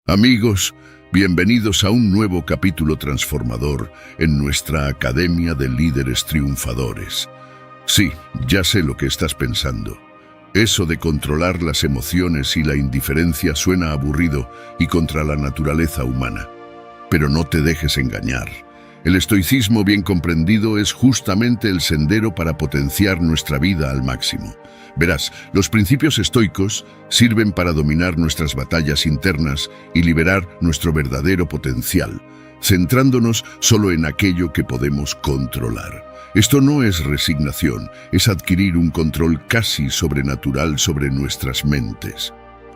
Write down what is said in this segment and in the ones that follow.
Amigos, bienvenidos a un nuevo capítulo transformador en nuestra Academia de Líderes Triunfadores. Sí, ya sé lo que estás pensando. Eso de controlar las emociones y la indiferencia suena aburrido y contra la naturaleza humana. Pero no te dejes engañar. El estoicismo bien comprendido es justamente el sendero para potenciar nuestra vida al máximo. Verás, los principios estoicos sirven para dominar nuestras batallas internas y liberar nuestro verdadero potencial, centrándonos solo en aquello que podemos controlar. Esto no es resignación, es adquirir un control casi sobrenatural sobre nuestras mentes.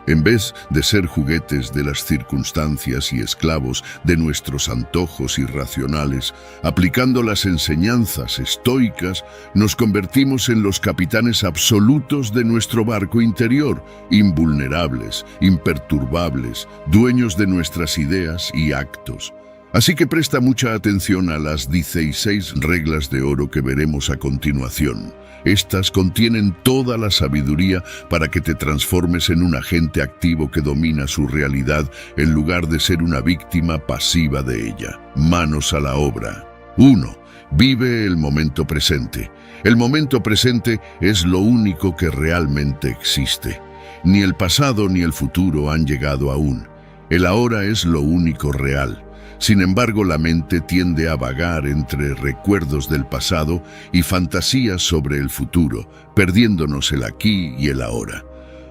En vez de ser juguetes de las circunstancias y esclavos de nuestros antojos irracionales, aplicando las enseñanzas estoicas, nos convertimos en los capitanes absolutos de nuestro barco interior, invulnerables, imperturbables, dueños de nuestras ideas y actos. Así que presta mucha atención a las 16 reglas de oro que veremos a continuación. Estas contienen toda la sabiduría para que te transformes en un agente activo que domina su realidad en lugar de ser una víctima pasiva de ella. Manos a la obra. 1. Vive el momento presente. El momento presente es lo único que realmente existe. Ni el pasado ni el futuro han llegado aún. El ahora es lo único real. Sin embargo, la mente tiende a vagar entre recuerdos del pasado y fantasías sobre el futuro, perdiéndonos el aquí y el ahora.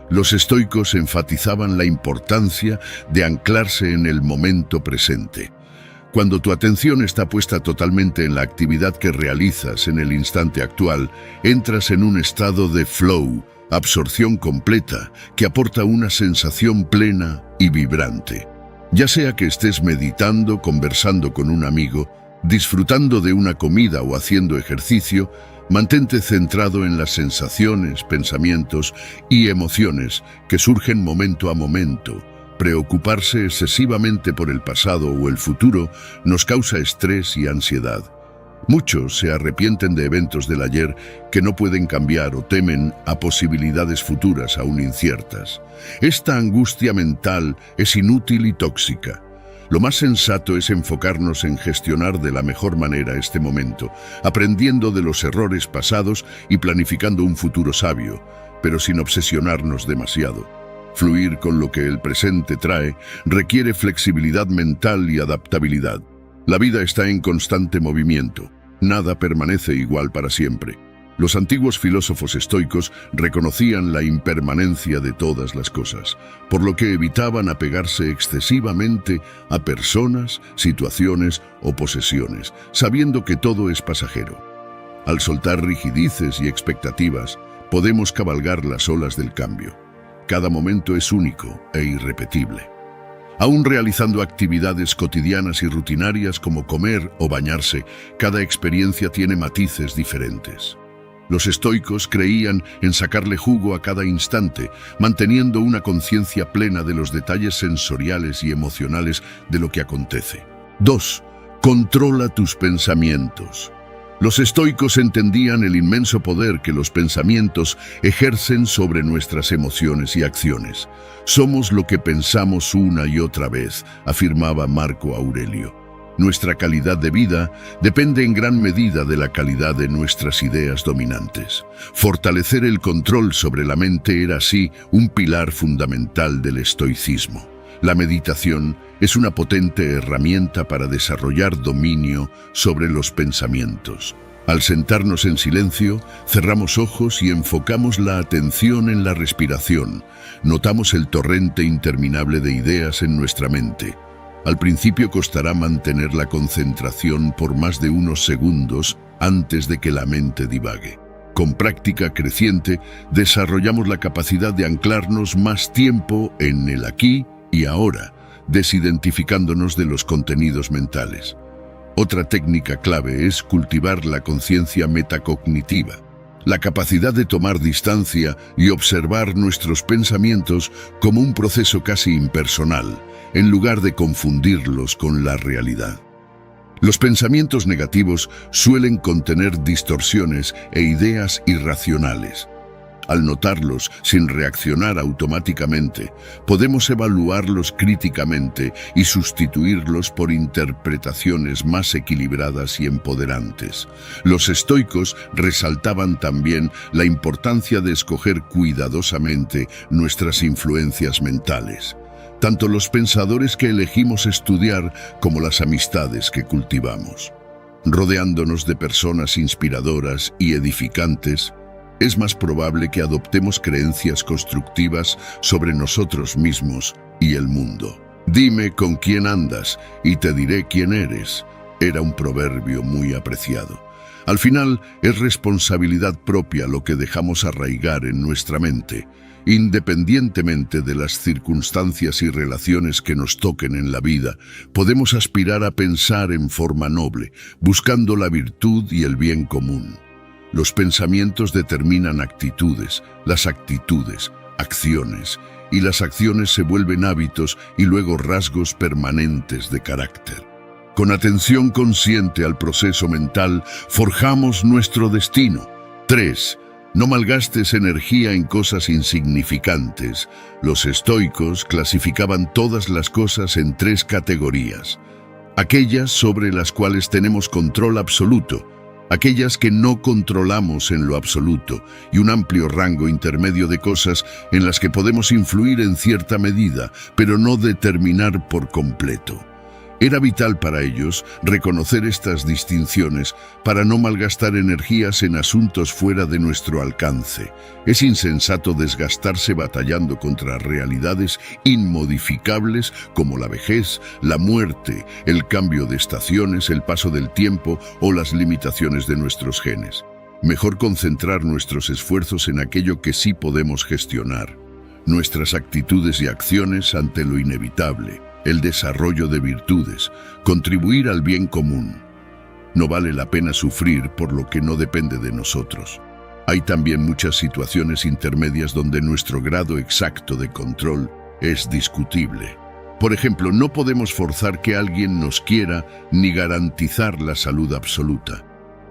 Los estoicos enfatizaban la importancia de anclarse en el momento presente. Cuando tu atención está puesta totalmente en la actividad que realizas en el instante actual, entras en un estado de flow, absorción completa, que aporta una sensación plena y vibrante. Ya sea que estés meditando, conversando con un amigo, disfrutando de una comida o haciendo ejercicio, mantente centrado en las sensaciones, pensamientos y emociones que surgen momento a momento. Preocuparse excesivamente por el pasado o el futuro nos causa estrés y ansiedad. Muchos se arrepienten de eventos del ayer que no pueden cambiar o temen a posibilidades futuras aún inciertas. Esta angustia mental es inútil y tóxica. Lo más sensato es enfocarnos en gestionar de la mejor manera este momento, aprendiendo de los errores pasados y planificando un futuro sabio, pero sin obsesionarnos demasiado. Fluir con lo que el presente trae requiere flexibilidad mental y adaptabilidad. La vida está en constante movimiento. Nada permanece igual para siempre. Los antiguos filósofos estoicos reconocían la impermanencia de todas las cosas, por lo que evitaban apegarse excesivamente a personas, situaciones o posesiones, sabiendo que todo es pasajero. Al soltar rigideces y expectativas, podemos cabalgar las olas del cambio. Cada momento es único e irrepetible. Aún realizando actividades cotidianas y rutinarias como comer o bañarse, cada experiencia tiene matices diferentes. Los estoicos creían en sacarle jugo a cada instante, manteniendo una conciencia plena de los detalles sensoriales y emocionales de lo que acontece. 2. Controla tus pensamientos. Los estoicos entendían el inmenso poder que los pensamientos ejercen sobre nuestras emociones y acciones. Somos lo que pensamos una y otra vez, afirmaba Marco Aurelio. Nuestra calidad de vida depende en gran medida de la calidad de nuestras ideas dominantes. Fortalecer el control sobre la mente era así un pilar fundamental del estoicismo. La meditación es una potente herramienta para desarrollar dominio sobre los pensamientos. Al sentarnos en silencio, cerramos ojos y enfocamos la atención en la respiración. Notamos el torrente interminable de ideas en nuestra mente. Al principio costará mantener la concentración por más de unos segundos antes de que la mente divague. Con práctica creciente, desarrollamos la capacidad de anclarnos más tiempo en el aquí y ahora, desidentificándonos de los contenidos mentales. Otra técnica clave es cultivar la conciencia metacognitiva, la capacidad de tomar distancia y observar nuestros pensamientos como un proceso casi impersonal, en lugar de confundirlos con la realidad. Los pensamientos negativos suelen contener distorsiones e ideas irracionales. Al notarlos sin reaccionar automáticamente, podemos evaluarlos críticamente y sustituirlos por interpretaciones más equilibradas y empoderantes. Los estoicos resaltaban también la importancia de escoger cuidadosamente nuestras influencias mentales. Tanto los pensadores que elegimos estudiar como las amistades que cultivamos. Rodeándonos de personas inspiradoras y edificantes, es más probable que adoptemos creencias constructivas sobre nosotros mismos y el mundo. Dime con quién andas y te diré quién eres. Era un proverbio muy apreciado. Al final, es responsabilidad propia lo que dejamos arraigar en nuestra mente, independientemente de las circunstancias y relaciones que nos toquen en la vida. Podemos aspirar a pensar en forma noble, buscando la virtud y el bien común. Los pensamientos determinan actitudes, las actitudes, acciones, y las acciones se vuelven hábitos y luego rasgos permanentes de carácter. Con atención consciente al proceso mental, forjamos nuestro destino. 3. No malgastes energía en cosas insignificantes. Los estoicos clasificaban todas las cosas en 3 categorías. Aquellas sobre las cuales tenemos control absoluto, aquellas que no controlamos en lo absoluto, y un amplio rango intermedio de cosas en las que podemos influir en cierta medida, pero no determinar por completo. Era vital para ellos reconocer estas distinciones para no malgastar energías en asuntos fuera de nuestro alcance. Es insensato desgastarse batallando contra realidades inmodificables como la vejez, la muerte, el cambio de estaciones, el paso del tiempo o las limitaciones de nuestros genes. Mejor concentrar nuestros esfuerzos en aquello que sí podemos gestionar. Nuestras actitudes y acciones ante lo inevitable. El desarrollo de virtudes, contribuir al bien común. No vale la pena sufrir por lo que no depende de nosotros. Hay también muchas situaciones intermedias donde nuestro grado exacto de control es discutible. Por ejemplo, no podemos forzar que alguien nos quiera ni garantizar la salud absoluta,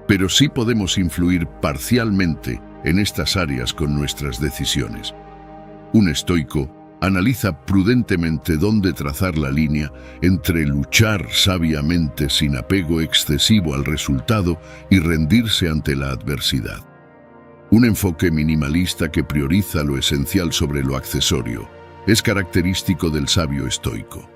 pero sí podemos influir parcialmente en estas áreas con nuestras decisiones. Un estoico analiza prudentemente dónde trazar la línea entre luchar sabiamente sin apego excesivo al resultado y rendirse ante la adversidad. Un enfoque minimalista que prioriza lo esencial sobre lo accesorio es característico del sabio estoico.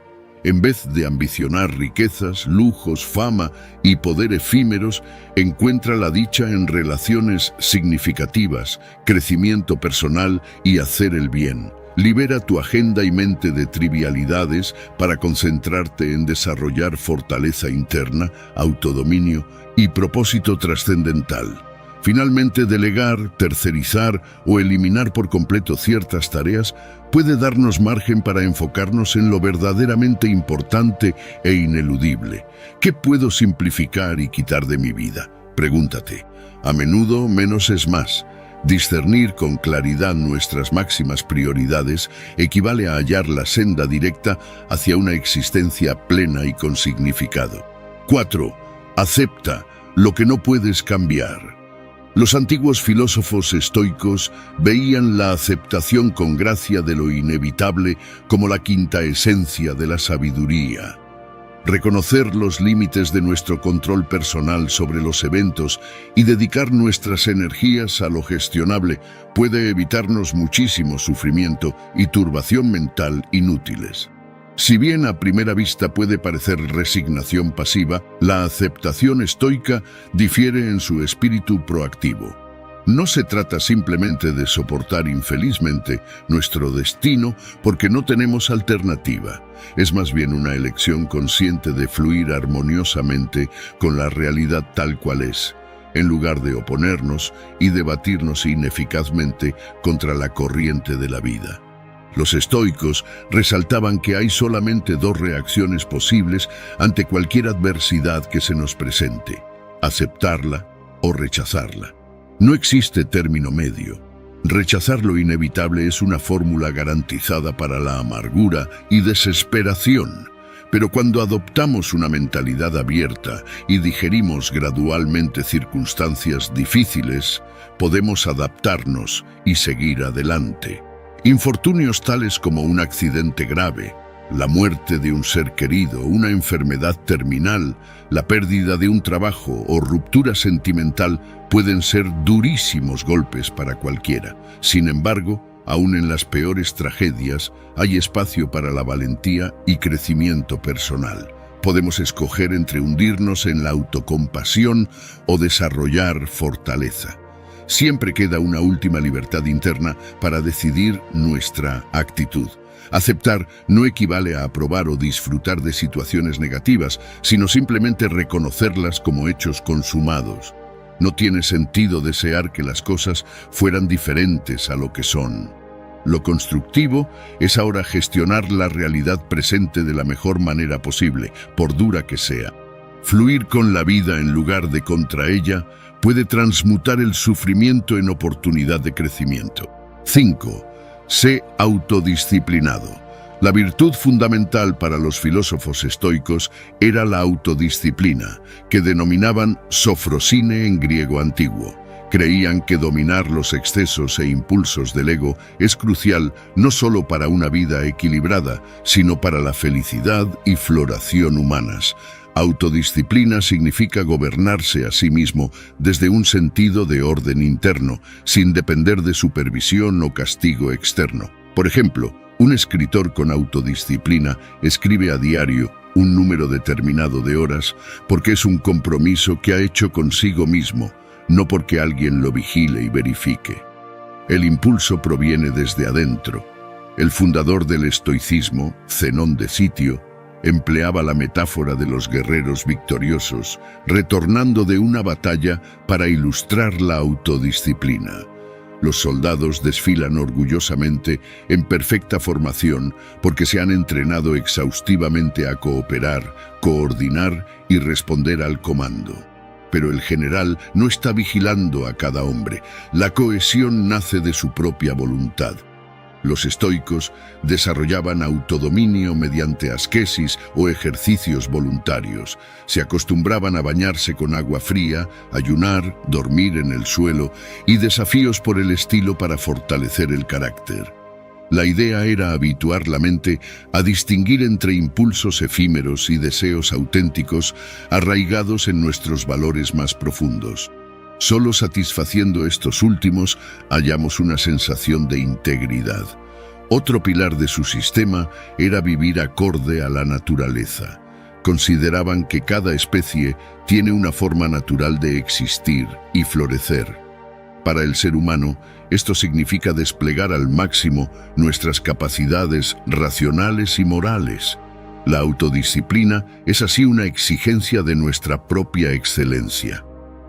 En vez de ambicionar riquezas, lujos, fama y poder efímeros, encuentra la dicha en relaciones significativas, crecimiento personal y hacer el bien. Libera tu agenda y mente de trivialidades para concentrarte en desarrollar fortaleza interna, autodominio y propósito trascendental. Finalmente, delegar, tercerizar o eliminar por completo ciertas tareas puede darnos margen para enfocarnos en lo verdaderamente importante e ineludible. ¿Qué puedo simplificar y quitar de mi vida? Pregúntate. A menudo, menos es más. Discernir con claridad nuestras máximas prioridades equivale a hallar la senda directa hacia una existencia plena y con significado. 4. Acepta lo que no puedes cambiar. Los antiguos filósofos estoicos veían la aceptación con gracia de lo inevitable como la quinta esencia de la sabiduría. Reconocer los límites de nuestro control personal sobre los eventos y dedicar nuestras energías a lo gestionable puede evitarnos muchísimo sufrimiento y turbación mental inútiles. Si bien a primera vista puede parecer resignación pasiva, la aceptación estoica difiere en su espíritu proactivo. No se trata simplemente de soportar infelizmente nuestro destino porque no tenemos alternativa. Es más bien una elección consciente de fluir armoniosamente con la realidad tal cual es, en lugar de oponernos y debatirnos ineficazmente contra la corriente de la vida. Los estoicos resaltaban que hay solamente 2 reacciones posibles ante cualquier adversidad que se nos presente: aceptarla o rechazarla. No existe término medio. Rechazar lo inevitable es una fórmula garantizada para la amargura y desesperación, Pero cuando adoptamos una mentalidad abierta y digerimos gradualmente circunstancias difíciles, podemos adaptarnos y seguir adelante. Infortunios tales como un accidente grave, la muerte de un ser querido, una enfermedad terminal, la pérdida de un trabajo o ruptura sentimental pueden ser durísimos golpes para cualquiera. Sin embargo, aún en las peores tragedias hay espacio para la valentía y crecimiento personal. Podemos escoger entre hundirnos en la autocompasión o desarrollar fortaleza. Siempre queda una última libertad interna para decidir nuestra actitud. Aceptar no equivale a aprobar o disfrutar de situaciones negativas, sino simplemente reconocerlas como hechos consumados. No tiene sentido desear que las cosas fueran diferentes a lo que son. Lo constructivo es ahora gestionar la realidad presente de la mejor manera posible, por dura que sea. Fluir con la vida en lugar de contra ella puede transmutar el sufrimiento en oportunidad de crecimiento. 5. Sé autodisciplinado. La virtud fundamental para los filósofos estoicos era la autodisciplina, que denominaban sofrosine en griego antiguo. Creían que dominar los excesos e impulsos del ego es crucial no solo para una vida equilibrada, sino para la felicidad y floración humanas. Autodisciplina significa gobernarse a sí mismo desde un sentido de orden interno, sin depender de supervisión o castigo externo. Por ejemplo, un escritor con autodisciplina escribe a diario un número determinado de horas porque es un compromiso que ha hecho consigo mismo, no porque alguien lo vigile y verifique. El impulso proviene desde adentro. El fundador del estoicismo, Zenón de Sitio, empleaba la metáfora de los guerreros victoriosos, retornando de una batalla para ilustrar la autodisciplina. Los soldados desfilan orgullosamente en perfecta formación porque se han entrenado exhaustivamente a cooperar, coordinar y responder al comando. Pero el general no está vigilando a cada hombre. La cohesión nace de su propia voluntad. Los estoicos desarrollaban autodominio mediante asquesis o ejercicios voluntarios. Se acostumbraban a bañarse con agua fría, ayunar, dormir en el suelo y desafíos por el estilo para fortalecer el carácter. La idea era habituar la mente a distinguir entre impulsos efímeros y deseos auténticos arraigados en nuestros valores más profundos. Solo satisfaciendo estos últimos hallamos una sensación de integridad. Otro pilar de su sistema era vivir acorde a la naturaleza. Consideraban que cada especie tiene una forma natural de existir y florecer. Para el ser humano, esto significa desplegar al máximo nuestras capacidades racionales y morales. La autodisciplina es así una exigencia de nuestra propia excelencia.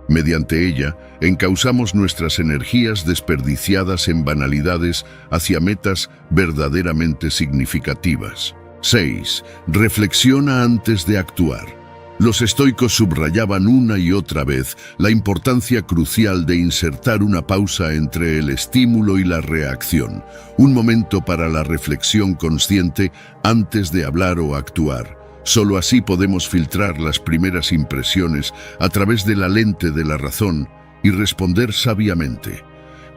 Mediante ella, encauzamos nuestras energías desperdiciadas en banalidades hacia metas verdaderamente significativas. 6. Reflexiona antes de actuar. Los estoicos subrayaban una y otra vez la importancia crucial de insertar una pausa entre el estímulo y la reacción, un momento para la reflexión consciente antes de hablar o actuar. Solo así podemos filtrar las primeras impresiones a través de la lente de la razón y responder sabiamente.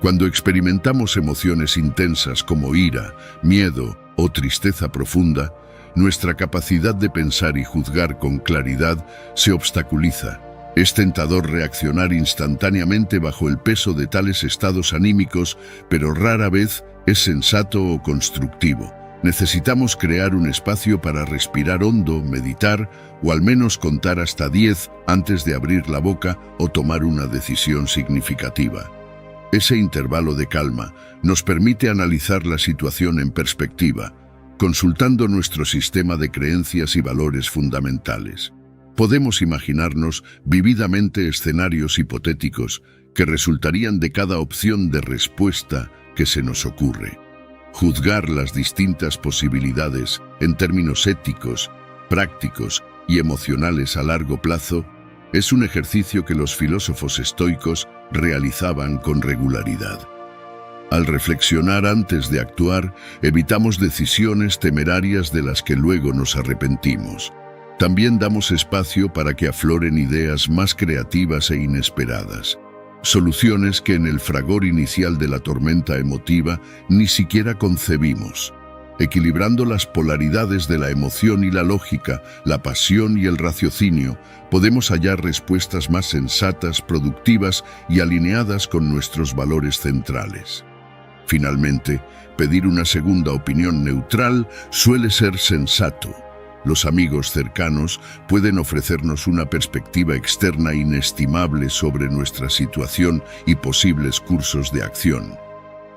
Cuando experimentamos emociones intensas como ira, miedo o tristeza profunda, nuestra capacidad de pensar y juzgar con claridad se obstaculiza. Es tentador reaccionar instantáneamente bajo el peso de tales estados anímicos, pero rara vez es sensato o constructivo. Necesitamos crear un espacio para respirar hondo, meditar o al menos contar hasta 10 antes de abrir la boca o tomar una decisión significativa. Ese intervalo de calma nos permite analizar la situación en perspectiva, consultando nuestro sistema de creencias y valores fundamentales. Podemos imaginarnos vividamente escenarios hipotéticos que resultarían de cada opción de respuesta que se nos ocurre. Juzgar las distintas posibilidades en términos éticos, prácticos y emocionales a largo plazo es un ejercicio que los filósofos estoicos realizaban con regularidad. Al reflexionar antes de actuar, evitamos decisiones temerarias de las que luego nos arrepentimos. También damos espacio para que afloren ideas más creativas e inesperadas. Soluciones que en el fragor inicial de la tormenta emotiva ni siquiera concebimos. Equilibrando las polaridades de la emoción y la lógica, la pasión y el raciocinio, podemos hallar respuestas más sensatas, productivas y alineadas con nuestros valores centrales. Finalmente, pedir una segunda opinión neutral suele ser sensato. Los amigos cercanos pueden ofrecernos una perspectiva externa inestimable sobre nuestra situación y posibles cursos de acción.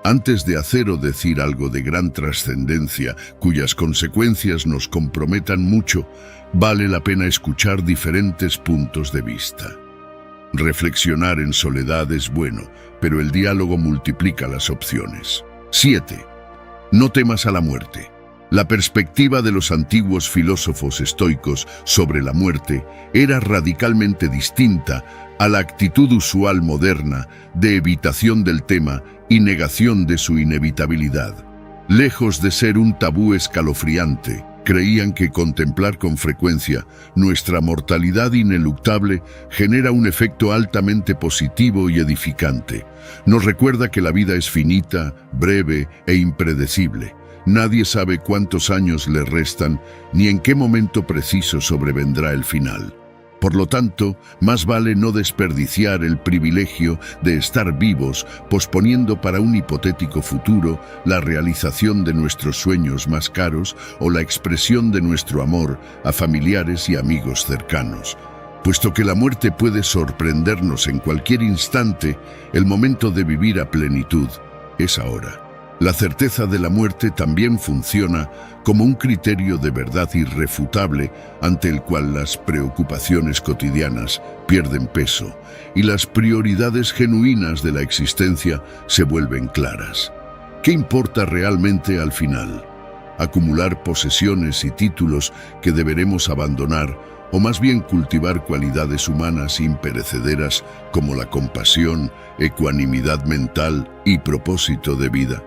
Antes de hacer o decir algo de gran trascendencia, cuyas consecuencias nos comprometan mucho, vale la pena escuchar diferentes puntos de vista. Reflexionar en soledad es bueno, pero el diálogo multiplica las opciones. 7. No temas a la muerte. La perspectiva de los antiguos filósofos estoicos sobre la muerte era radicalmente distinta a la actitud usual moderna de evitación del tema y negación de su inevitabilidad. Lejos de ser un tabú escalofriante, creían que contemplar con frecuencia nuestra mortalidad ineluctable genera un efecto altamente positivo y edificante. Nos recuerda que la vida es finita, breve e impredecible. Nadie sabe cuántos años le restan ni en qué momento preciso sobrevendrá el final. Por lo tanto, más vale no desperdiciar el privilegio de estar vivos, posponiendo para un hipotético futuro la realización de nuestros sueños más caros o la expresión de nuestro amor a familiares y amigos cercanos. Puesto que la muerte puede sorprendernos en cualquier instante, el momento de vivir a plenitud es ahora. La certeza de la muerte también funciona como un criterio de verdad irrefutable ante el cual las preocupaciones cotidianas pierden peso y las prioridades genuinas de la existencia se vuelven claras. ¿Qué importa realmente al final? ¿Acumular posesiones y títulos que deberemos abandonar o más bien cultivar cualidades humanas imperecederas como la compasión, ecuanimidad mental y propósito de vida?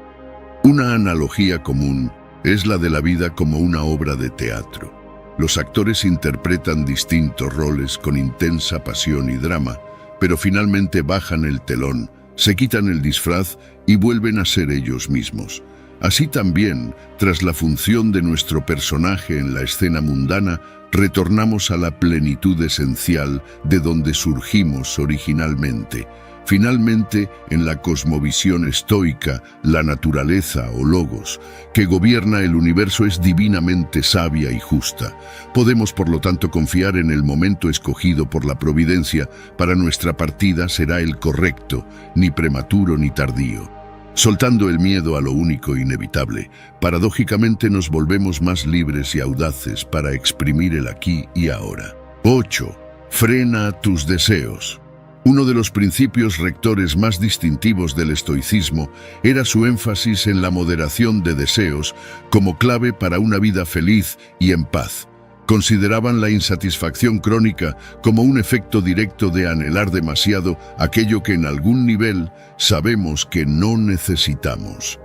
Una analogía común es la de la vida como una obra de teatro. Los actores interpretan distintos roles con intensa pasión y drama, pero finalmente bajan el telón, se quitan el disfraz y vuelven a ser ellos mismos. Así también, tras la función de nuestro personaje en la escena mundana, retornamos a la plenitud esencial de donde surgimos originalmente. Finalmente, en la cosmovisión estoica, la naturaleza o logos que gobierna el universo es divinamente sabia y justa. Podemos, por lo tanto, confiar en el momento escogido por la providencia. Para nuestra partida será el correcto, ni prematuro ni tardío. Soltando el miedo a lo único inevitable, paradójicamente nos volvemos más libres y audaces para exprimir el aquí y ahora. 8. Frena tus deseos. Uno de los principios rectores más distintivos del estoicismo era su énfasis en la moderación de deseos como clave para una vida feliz y en paz. Consideraban la insatisfacción crónica como un efecto directo de anhelar demasiado aquello que en algún nivel sabemos que no necesitamos.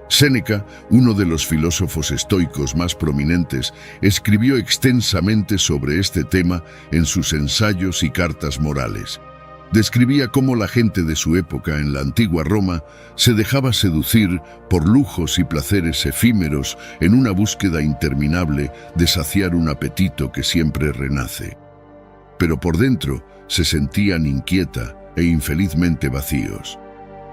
Séneca, uno de los filósofos estoicos más prominentes, escribió extensamente sobre este tema en sus ensayos y cartas morales. Describía cómo la gente de su época en la antigua Roma se dejaba seducir por lujos y placeres efímeros en una búsqueda interminable de saciar un apetito que siempre renace. Pero por dentro se sentían inquieta e infelizmente vacíos.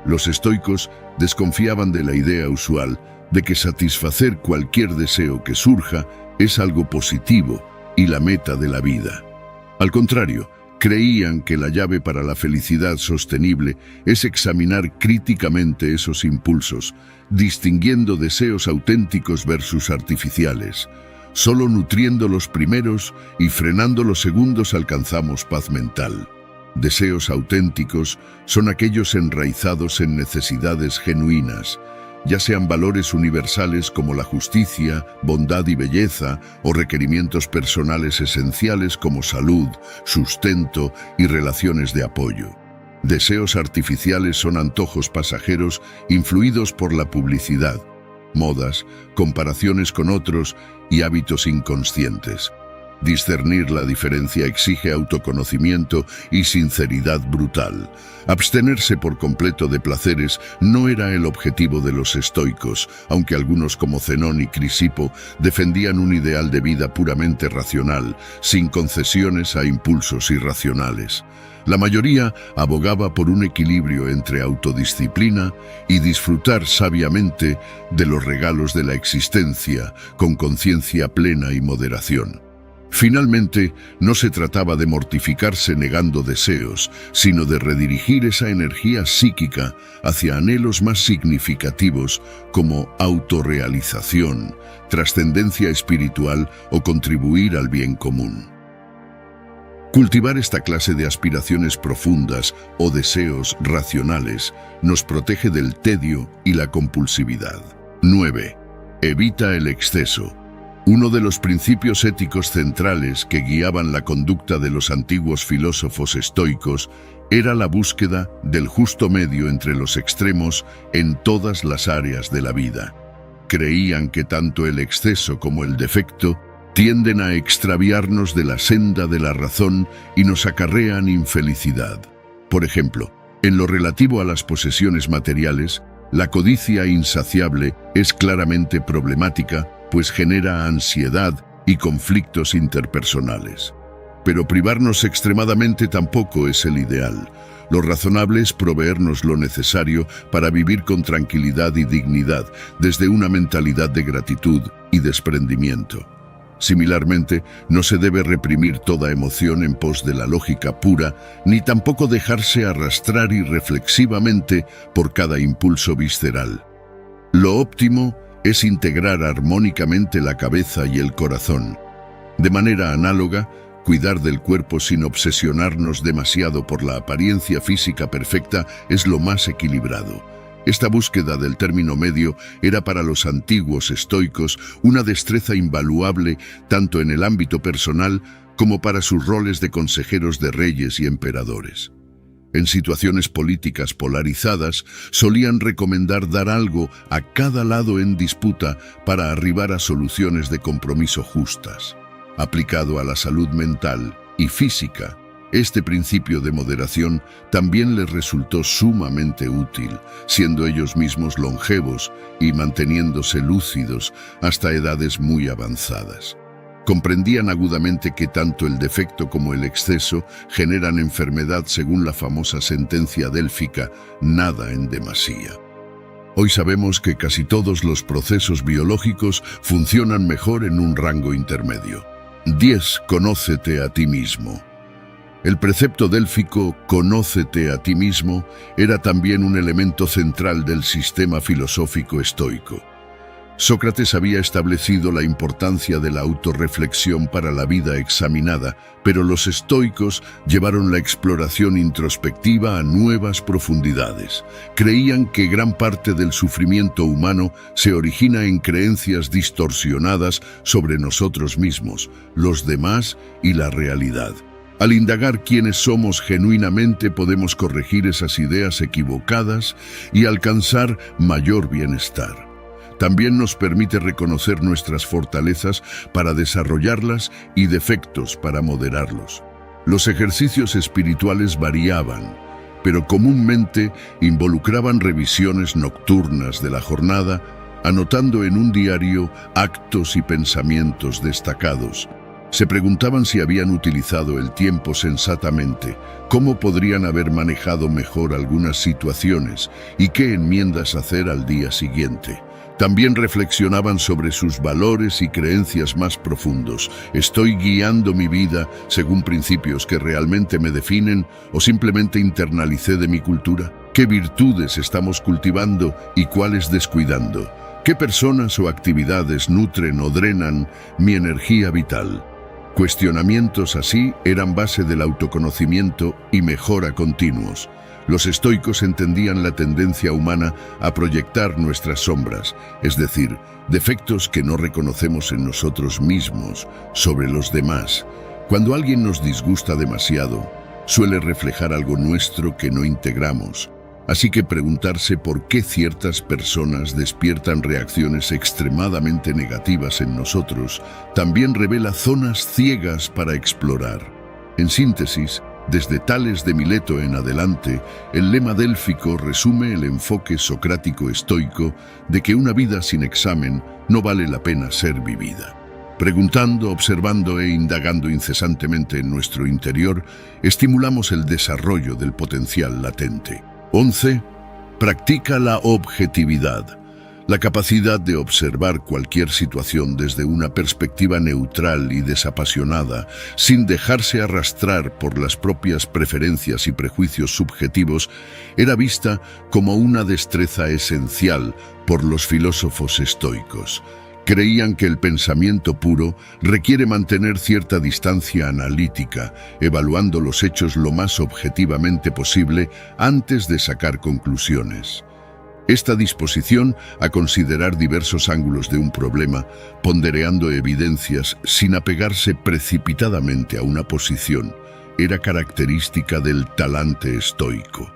Los estoicos desconfiaban de la idea usual de que satisfacer cualquier deseo que surja es algo positivo y la meta de la vida. Al contrario, creían que la llave para la felicidad sostenible es examinar críticamente esos impulsos, distinguiendo deseos auténticos versus artificiales. Solo nutriendo los primeros y frenando los segundos alcanzamos paz mental. Deseos auténticos son aquellos enraizados en necesidades genuinas, ya sean valores universales como la justicia, bondad y belleza, o requerimientos personales esenciales como salud, sustento y relaciones de apoyo. Deseos artificiales son antojos pasajeros influidos por la publicidad, modas, comparaciones con otros y hábitos inconscientes. Discernir la diferencia exige autoconocimiento y sinceridad brutal. Abstenerse por completo de placeres no era el objetivo de los estoicos, aunque algunos como Zenón y Crisipo defendían un ideal de vida puramente racional, sin concesiones a impulsos irracionales. La mayoría abogaba por un equilibrio entre autodisciplina y disfrutar sabiamente de los regalos de la existencia, con conciencia plena y moderación. Finalmente, no se trataba de mortificarse negando deseos, sino de redirigir esa energía psíquica hacia anhelos más significativos como autorrealización, trascendencia espiritual o contribuir al bien común. Cultivar esta clase de aspiraciones profundas o deseos racionales nos protege del tedio y la compulsividad. 9. Evita el exceso. Uno de los principios éticos centrales que guiaban la conducta de los antiguos filósofos estoicos era la búsqueda del justo medio entre los extremos en todas las áreas de la vida. Creían que tanto el exceso como el defecto tienden a extraviarnos de la senda de la razón y nos acarrean infelicidad. Por ejemplo, en lo relativo a las posesiones materiales, la codicia insaciable es claramente problemática, pues genera ansiedad y conflictos interpersonales. Pero privarnos extremadamente tampoco es el ideal. Lo razonable es proveernos lo necesario para vivir con tranquilidad y dignidad, desde una mentalidad de gratitud y desprendimiento. Similarmente, no se debe reprimir toda emoción en pos de la lógica pura, ni tampoco dejarse arrastrar irreflexivamente por cada impulso visceral. Lo óptimo es integrar armónicamente la cabeza y el corazón. De manera análoga, cuidar del cuerpo sin obsesionarnos demasiado por la apariencia física perfecta es lo más equilibrado. Esta búsqueda del término medio era para los antiguos estoicos una destreza invaluable tanto en el ámbito personal como para sus roles de consejeros de reyes y emperadores. En situaciones políticas polarizadas, solían recomendar dar algo a cada lado en disputa para arribar a soluciones de compromiso justas. Aplicado a la salud mental y física, este principio de moderación también les resultó sumamente útil, siendo ellos mismos longevos y manteniéndose lúcidos hasta edades muy avanzadas. Comprendían agudamente que tanto el defecto como el exceso generan enfermedad según la famosa sentencia délfica, nada en demasía. Hoy sabemos que casi todos los procesos biológicos funcionan mejor en un rango intermedio. 10. Conócete a ti mismo. El precepto délfico, conócete a ti mismo, era también un elemento central del sistema filosófico estoico. Sócrates había establecido la importancia de la autorreflexión para la vida examinada, pero los estoicos llevaron la exploración introspectiva a nuevas profundidades. Creían que gran parte del sufrimiento humano se origina en creencias distorsionadas sobre nosotros mismos, los demás y la realidad. Al indagar quiénes somos genuinamente, podemos corregir esas ideas equivocadas y alcanzar mayor bienestar. También nos permite reconocer nuestras fortalezas para desarrollarlas y defectos para moderarlos. Los ejercicios espirituales variaban, pero comúnmente involucraban revisiones nocturnas de la jornada, anotando en un diario actos y pensamientos destacados. Se preguntaban si habían utilizado el tiempo sensatamente, cómo podrían haber manejado mejor algunas situaciones y qué enmiendas hacer al día siguiente. También reflexionaban sobre sus valores y creencias más profundos. ¿Estoy guiando mi vida según principios que realmente me definen o simplemente internalicé de mi cultura? ¿Qué virtudes estamos cultivando y cuáles descuidando? ¿Qué personas o actividades nutren o drenan mi energía vital? Cuestionamientos así eran base del autoconocimiento y mejora continuos. Los estoicos entendían la tendencia humana a proyectar nuestras sombras, es decir, defectos que no reconocemos en nosotros mismos, sobre los demás. Cuando alguien nos disgusta demasiado, suele reflejar algo nuestro que no integramos. Así que preguntarse por qué ciertas personas despiertan reacciones extremadamente negativas en nosotros también revela zonas ciegas para explorar. En síntesis, desde Tales de Mileto en adelante, el lema délfico resume el enfoque socrático estoico de que una vida sin examen no vale la pena ser vivida. Preguntando, observando e indagando incesantemente en nuestro interior, estimulamos el desarrollo del potencial latente. 11. Practica la objetividad. La capacidad de observar cualquier situación desde una perspectiva neutral y desapasionada, sin dejarse arrastrar por las propias preferencias y prejuicios subjetivos, era vista como una destreza esencial por los filósofos estoicos. Creían que el pensamiento puro requiere mantener cierta distancia analítica, evaluando los hechos lo más objetivamente posible antes de sacar conclusiones. Esta disposición a considerar diversos ángulos de un problema, ponderando evidencias sin apegarse precipitadamente a una posición, era característica del talante estoico.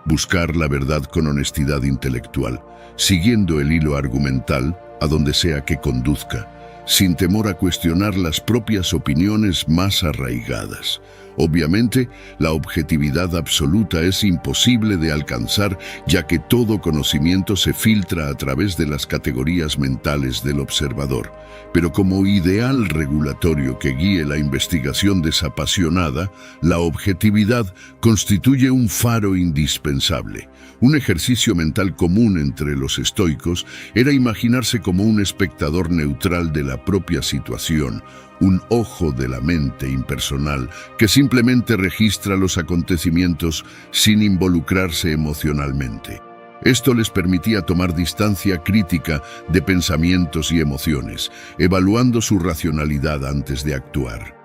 Buscar la verdad con honestidad intelectual, siguiendo el hilo argumental, a donde sea que conduzca, sin temor a cuestionar las propias opiniones más arraigadas. Obviamente, la objetividad absoluta es imposible de alcanzar, ya que todo conocimiento se filtra a través de las categorías mentales del observador. Pero como ideal regulatorio que guíe la investigación desapasionada, la objetividad constituye un faro indispensable. Un ejercicio mental común entre los estoicos era imaginarse como un espectador neutral de la propia situación, un ojo de la mente impersonal que simplemente registra los acontecimientos sin involucrarse emocionalmente. Esto les permitía tomar distancia crítica de pensamientos y emociones, evaluando su racionalidad antes de actuar.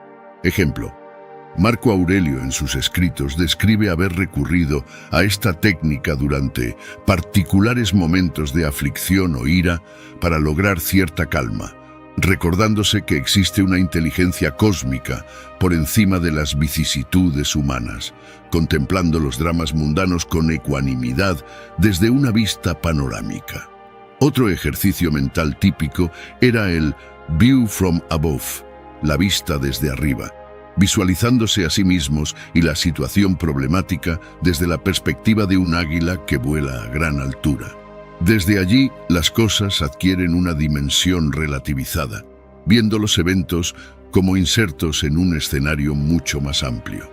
Ejemplo: Marco Aurelio en sus escritos describe haber recurrido a esta técnica durante particulares momentos de aflicción o ira para lograr cierta calma, recordándose que existe una inteligencia cósmica por encima de las vicisitudes humanas, contemplando los dramas mundanos con ecuanimidad desde una vista panorámica. Otro ejercicio mental típico era el view from above, la vista desde arriba, visualizándose a sí mismos y la situación problemática desde la perspectiva de un águila que vuela a gran altura. Desde allí, las cosas adquieren una dimensión relativizada, viendo los eventos como insertos en un escenario mucho más amplio.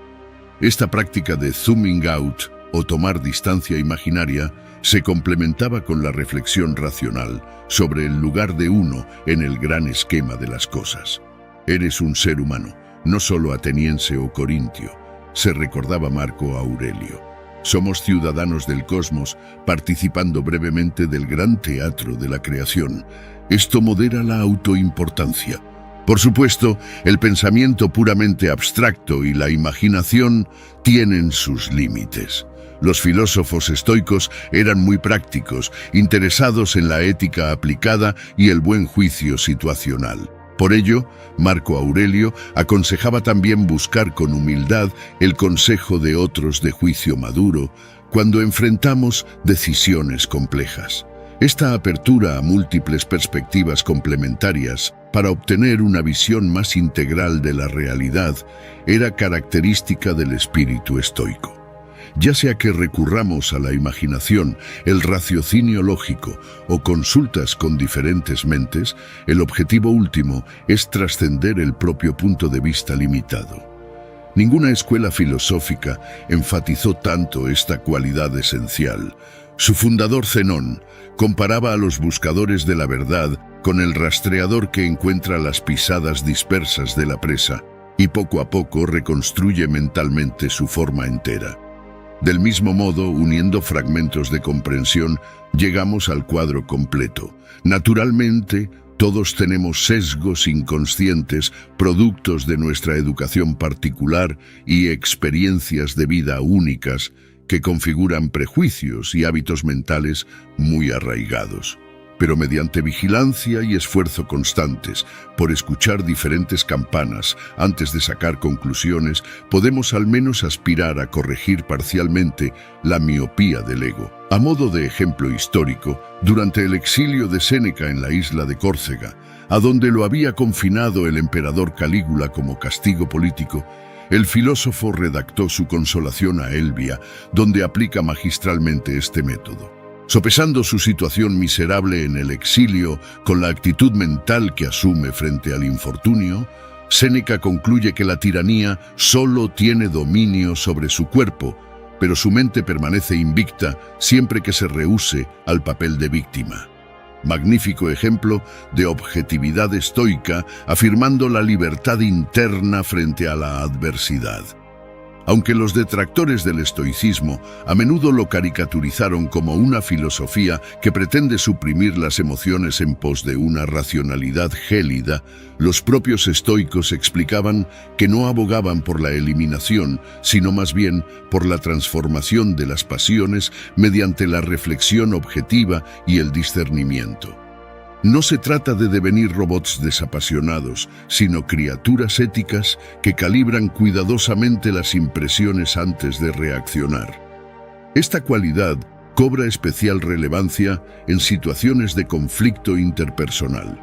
Esta práctica de zooming out o tomar distancia imaginaria se complementaba con la reflexión racional sobre el lugar de uno en el gran esquema de las cosas. Eres un ser humano, no solo ateniense o corintio, se recordaba Marco Aurelio. Somos ciudadanos del cosmos, participando brevemente del gran teatro de la creación. Esto modera la autoimportancia. Por supuesto, el pensamiento puramente abstracto y la imaginación tienen sus límites. Los filósofos estoicos eran muy prácticos, interesados en la ética aplicada y el buen juicio situacional. Por ello, Marco Aurelio aconsejaba también buscar con humildad el consejo de otros de juicio maduro cuando enfrentamos decisiones complejas. Esta apertura a múltiples perspectivas complementarias para obtener una visión más integral de la realidad era característica del espíritu estoico. Ya sea que recurramos a la imaginación, el raciocinio lógico o consultas con diferentes mentes, el objetivo último es trascender el propio punto de vista limitado. Ninguna escuela filosófica enfatizó tanto esta cualidad esencial. Su fundador Zenón comparaba a los buscadores de la verdad con el rastreador que encuentra las pisadas dispersas de la presa y poco a poco reconstruye mentalmente su forma entera. Del mismo modo, uniendo fragmentos de comprensión, llegamos al cuadro completo. Naturalmente, todos tenemos sesgos inconscientes, productos de nuestra educación particular y experiencias de vida únicas que configuran prejuicios y hábitos mentales muy arraigados. pero mediante vigilancia y esfuerzo constantes por escuchar diferentes campanas antes de sacar conclusiones, podemos al menos aspirar a corregir parcialmente la miopía del ego. A modo de ejemplo histórico, durante el exilio de Séneca en la isla de Córcega, a donde lo había confinado el emperador Calígula como castigo político, el filósofo redactó su Consolación a Elvia, donde aplica magistralmente este método. Sopesando su situación miserable en el exilio con la actitud mental que asume frente al infortunio, Séneca concluye que la tiranía solo tiene dominio sobre su cuerpo, pero su mente permanece invicta siempre que se rehúse al papel de víctima. Magnífico ejemplo de objetividad estoica, afirmando la libertad interna frente a la adversidad. Aunque los detractores del estoicismo a menudo lo caricaturizaron como una filosofía que pretende suprimir las emociones en pos de una racionalidad gélida, los propios estoicos explicaban que no abogaban por la eliminación, sino más bien por la transformación de las pasiones mediante la reflexión objetiva y el discernimiento. No se trata de devenir robots desapasionados, sino criaturas éticas que calibran cuidadosamente las impresiones antes de reaccionar. Esta cualidad cobra especial relevancia en situaciones de conflicto interpersonal.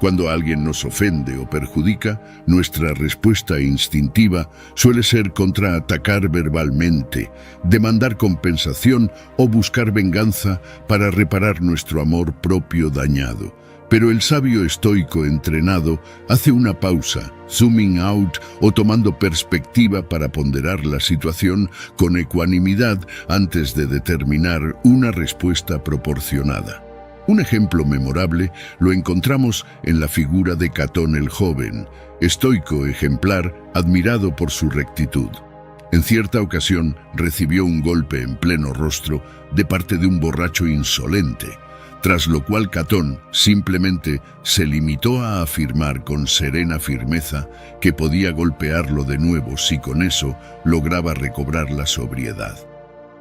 Cuando alguien nos ofende o perjudica, nuestra respuesta instintiva suele ser contraatacar verbalmente, demandar compensación o buscar venganza para reparar nuestro amor propio dañado. Pero el sabio estoico entrenado hace una pausa, zooming out o tomando perspectiva para ponderar la situación con ecuanimidad antes de determinar una respuesta proporcionada. Un ejemplo memorable lo encontramos en la figura de Catón el joven, estoico ejemplar admirado por su rectitud. En cierta ocasión recibió un golpe en pleno rostro de parte de un borracho insolente, tras lo cual Catón simplemente se limitó a afirmar con serena firmeza que podía golpearlo de nuevo si con eso lograba recobrar la sobriedad.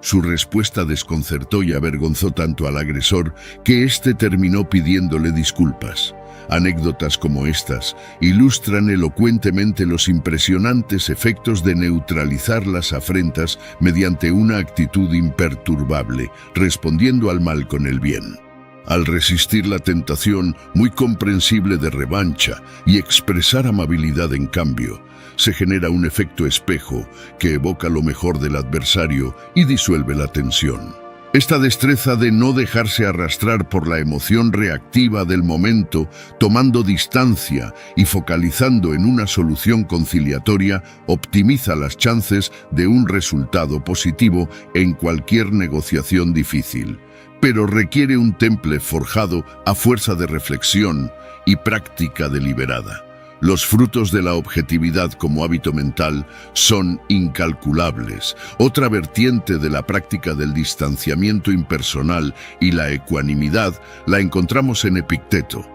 Su respuesta desconcertó y avergonzó tanto al agresor que éste terminó pidiéndole disculpas. Anécdotas como estas ilustran elocuentemente los impresionantes efectos de neutralizar las afrentas mediante una actitud imperturbable, respondiendo al mal con el bien. Al resistir la tentación muy comprensible de revancha y expresar amabilidad en cambio, se genera un efecto espejo que evoca lo mejor del adversario y disuelve la tensión. Esta destreza de no dejarse arrastrar por la emoción reactiva del momento, tomando distancia y focalizando en una solución conciliatoria, optimiza las chances de un resultado positivo en cualquier negociación difícil. Pero requiere un temple forjado a fuerza de reflexión y práctica deliberada. Los frutos de la objetividad como hábito mental son incalculables. Otra vertiente de la práctica del distanciamiento impersonal y la ecuanimidad la encontramos en Epicteto.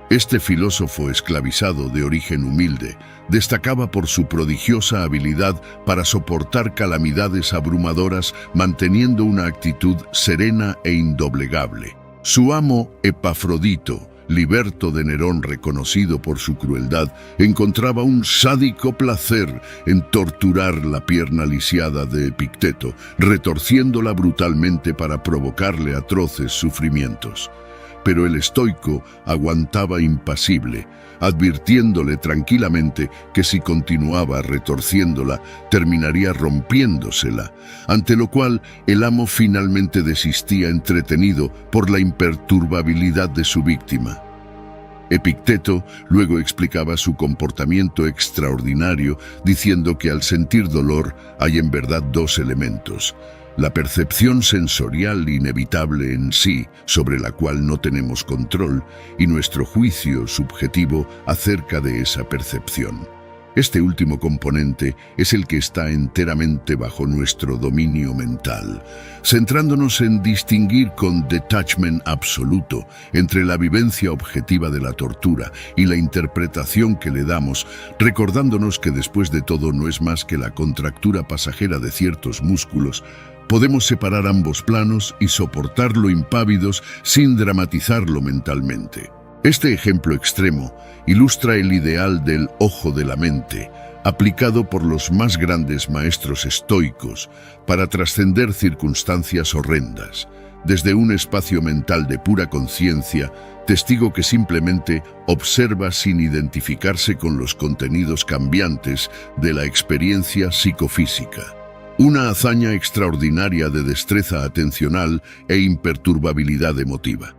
Este filósofo esclavizado de origen humilde destacaba por su prodigiosa habilidad para soportar calamidades abrumadoras manteniendo una actitud serena e indoblegable. Su amo, Epafrodito, liberto de Nerón reconocido por su crueldad, encontraba un sádico placer en torturar la pierna lisiada de Epicteto, retorciéndola brutalmente para provocarle atroces sufrimientos. Pero el estoico aguantaba impasible, advirtiéndole tranquilamente que si continuaba retorciéndola, terminaría rompiéndosela, ante lo cual el amo finalmente desistía entretenido por la imperturbabilidad de su víctima. Epicteto luego explicaba su comportamiento extraordinario, diciendo que al sentir dolor hay en verdad dos elementos: la percepción sensorial inevitable en sí, sobre la cual no tenemos control, y nuestro juicio subjetivo acerca de esa percepción. Este último componente es el que está enteramente bajo nuestro dominio mental, centrándonos en distinguir con detachment absoluto entre la vivencia objetiva de la tortura y la interpretación que le damos, recordándonos que después de todo no es más que la contractura pasajera de ciertos músculos. Podemos separar ambos planos y soportarlo impávidos sin dramatizarlo mentalmente. Este ejemplo extremo ilustra el ideal del ojo de la mente, aplicado por los más grandes maestros estoicos para trascender circunstancias horrendas, desde un espacio mental de pura conciencia, testigo que simplemente observa sin identificarse con los contenidos cambiantes de la experiencia psicofísica. Una hazaña extraordinaria de destreza atencional e imperturbabilidad emotiva.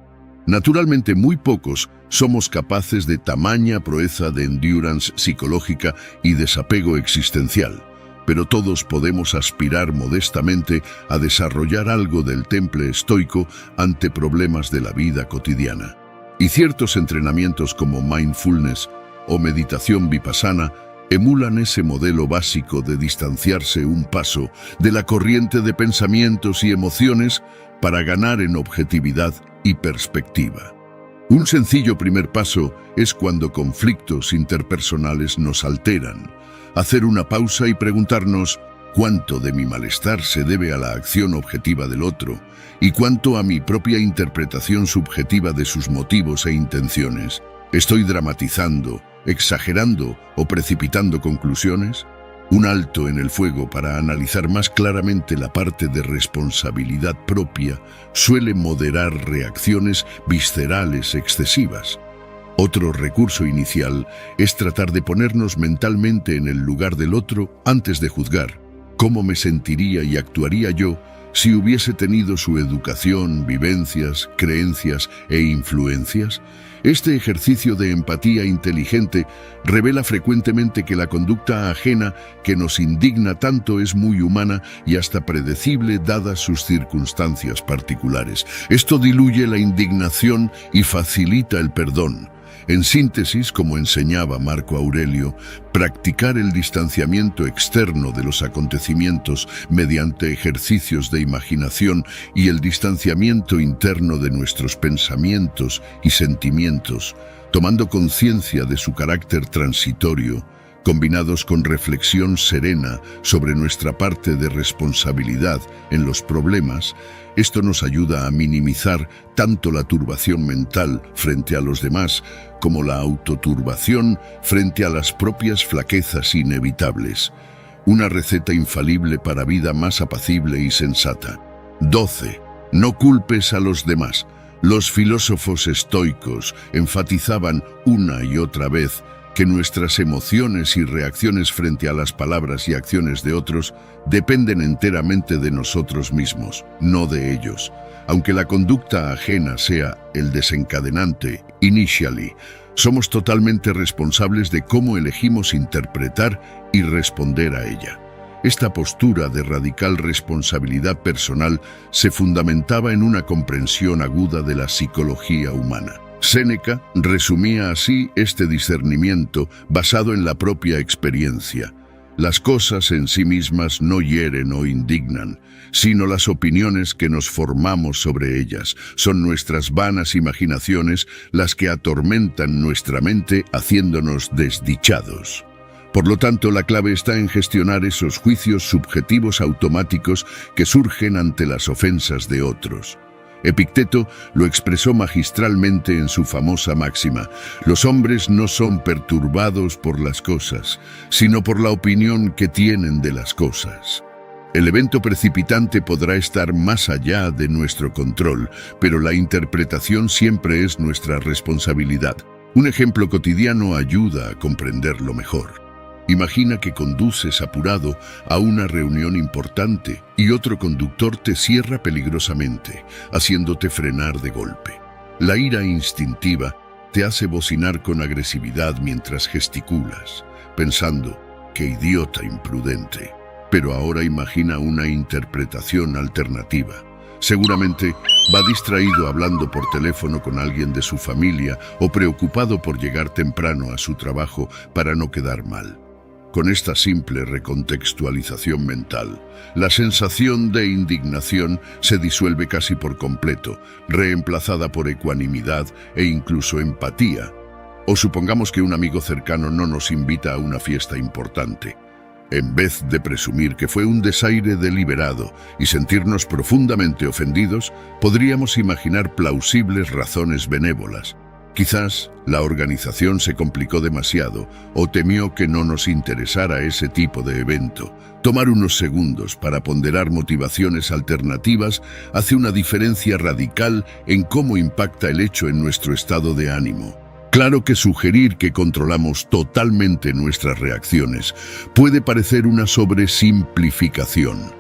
Naturalmente, muy pocos somos capaces de tamaña proeza de endurance psicológica y desapego existencial, pero todos podemos aspirar modestamente a desarrollar algo del temple estoico ante problemas de la vida cotidiana. Y ciertos entrenamientos como mindfulness o meditación vipassana emulan ese modelo básico de distanciarse un paso de la corriente de pensamientos y emociones para ganar en objetividad y perspectiva. Un sencillo primer paso es cuando conflictos interpersonales nos alteran, hacer una pausa y preguntarnos cuánto de mi malestar se debe a la acción objetiva del otro y cuánto a mi propia interpretación subjetiva de sus motivos e intenciones. ¿Estoy dramatizando, exagerando o precipitando conclusiones? Un alto en el fuego para analizar más claramente la parte de responsabilidad propia suele moderar reacciones viscerales excesivas. Otro recurso inicial es tratar de ponernos mentalmente en el lugar del otro antes de juzgar. ¿Cómo me sentiría y actuaría yo si hubiese tenido su educación, vivencias, creencias e influencias? Este ejercicio de empatía inteligente revela frecuentemente que la conducta ajena que nos indigna tanto es muy humana y hasta predecible dadas sus circunstancias particulares. Esto diluye la indignación y facilita el perdón. En síntesis, como enseñaba Marco Aurelio, practicar el distanciamiento externo de los acontecimientos mediante ejercicios de imaginación y el distanciamiento interno de nuestros pensamientos y sentimientos, tomando conciencia de su carácter transitorio, combinados con reflexión serena sobre nuestra parte de responsabilidad en los problemas, esto nos ayuda a minimizar tanto la turbación mental frente a los demás como la autoturbación frente a las propias flaquezas inevitables. Una receta infalible para vida más apacible y sensata. 12. No culpes a los demás. Los filósofos estoicos enfatizaban una y otra vez que nuestras emociones y reacciones frente a las palabras y acciones de otros dependen enteramente de nosotros mismos, no de ellos. Aunque la conducta ajena sea el desencadenante, initially, somos totalmente responsables de cómo elegimos interpretar y responder a ella. Esta postura de radical responsabilidad personal se fundamentaba en una comprensión aguda de la psicología humana. Séneca resumía así este discernimiento basado en la propia experiencia. Las cosas en sí mismas no hieren o indignan, sino las opiniones que nos formamos sobre ellas. Son nuestras vanas imaginaciones las que atormentan nuestra mente haciéndonos desdichados. Por lo tanto, la clave está en gestionar esos juicios subjetivos automáticos que surgen ante las ofensas de otros. Epicteto lo expresó magistralmente en su famosa máxima: los hombres no son perturbados por las cosas, sino por la opinión que tienen de las cosas. El evento precipitante podrá estar más allá de nuestro control, pero la interpretación siempre es nuestra responsabilidad. Un ejemplo cotidiano ayuda a comprenderlo mejor. Imagina que conduces apurado a una reunión importante y otro conductor te cierra peligrosamente, haciéndote frenar de golpe. La ira instintiva te hace bocinar con agresividad mientras gesticulas, pensando, ¡qué idiota imprudente! Pero ahora imagina una interpretación alternativa. Seguramente va distraído hablando por teléfono con alguien de su familia o preocupado por llegar temprano a su trabajo para no quedar mal. Con esta simple recontextualización mental, la sensación de indignación se disuelve casi por completo, reemplazada por ecuanimidad e incluso empatía. O supongamos que un amigo cercano no nos invita a una fiesta importante. En vez de presumir que fue un desaire deliberado y sentirnos profundamente ofendidos, podríamos imaginar plausibles razones benévolas. Quizás la organización se complicó demasiado o temió que no nos interesara ese tipo de evento. Tomar unos segundos para ponderar motivaciones alternativas hace una diferencia radical en cómo impacta el hecho en nuestro estado de ánimo. Claro que sugerir que controlamos totalmente nuestras reacciones puede parecer una sobresimplificación.